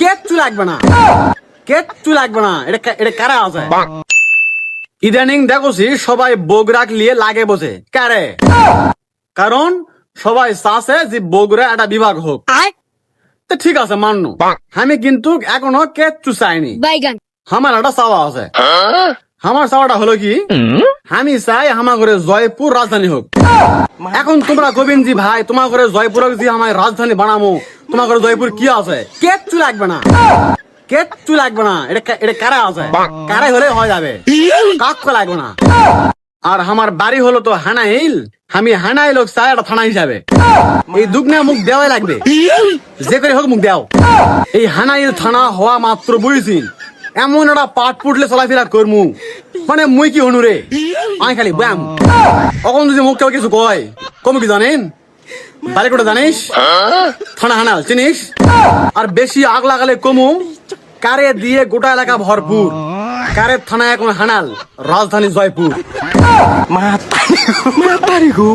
কিচ্ছু লাগবে না, কিচ্ছু লাগবে না। এটা কারা আছে? ইদানিং দেখছি সবাই বগুড়া নিয়ে লাগে বসে কারে, কারণ সবাই চাষে যে বগুড়া একটা বিভাগ হোক। তো ঠিক আছে মান্য, আমি কিন্তু এখনো কিচ্ছু চাইনি। বাইগান আমার একটা চাওয়া আছে। আমার চাওয়াটা হলো কি, আমি চাই আমার ঘরে জয়পুর রাজধানী হোক। এখন তোমরা গোবিন্দজি ভাই, তোমার ঘরে জয়পুর যে আমার রাজধানী বানাবো, তোমার ঘরে জয়পুর কি আছে? কিচ্ছু লাগবে না, কিচ্ছু লাগবে না। এটা কারা আছে? কারাই হলে হয়ে যাবে, কাকু লাগবে না। আর আমার বাড়ি হলো তো হানাইল, আমি হানাইল হোক চাই একটা থানা হিসাবে। এই দুগনা মুখ দেওয়াই লাগবে, যে করে হোক মুখ দেও। এই হানাইল থানা হওয়া মাত্র বুঝছি এমন একটা পাট পুটলে চলাফেরা করমু, মানে মুই কি হনুরে আমি খালি ব্যাম। এখন যদি মুখ কেউ কিছু কয়, কমু কি জানেন? বালিকোটা জানিস? থানা হানাল চিনিস? আর বেশি আগ লাগালে কমু, কারে দিয়ে গোটা এলাকা ভরপুর। কারের থানা এখন হানাল, রাজধানী জয়পুর। মাতারি গো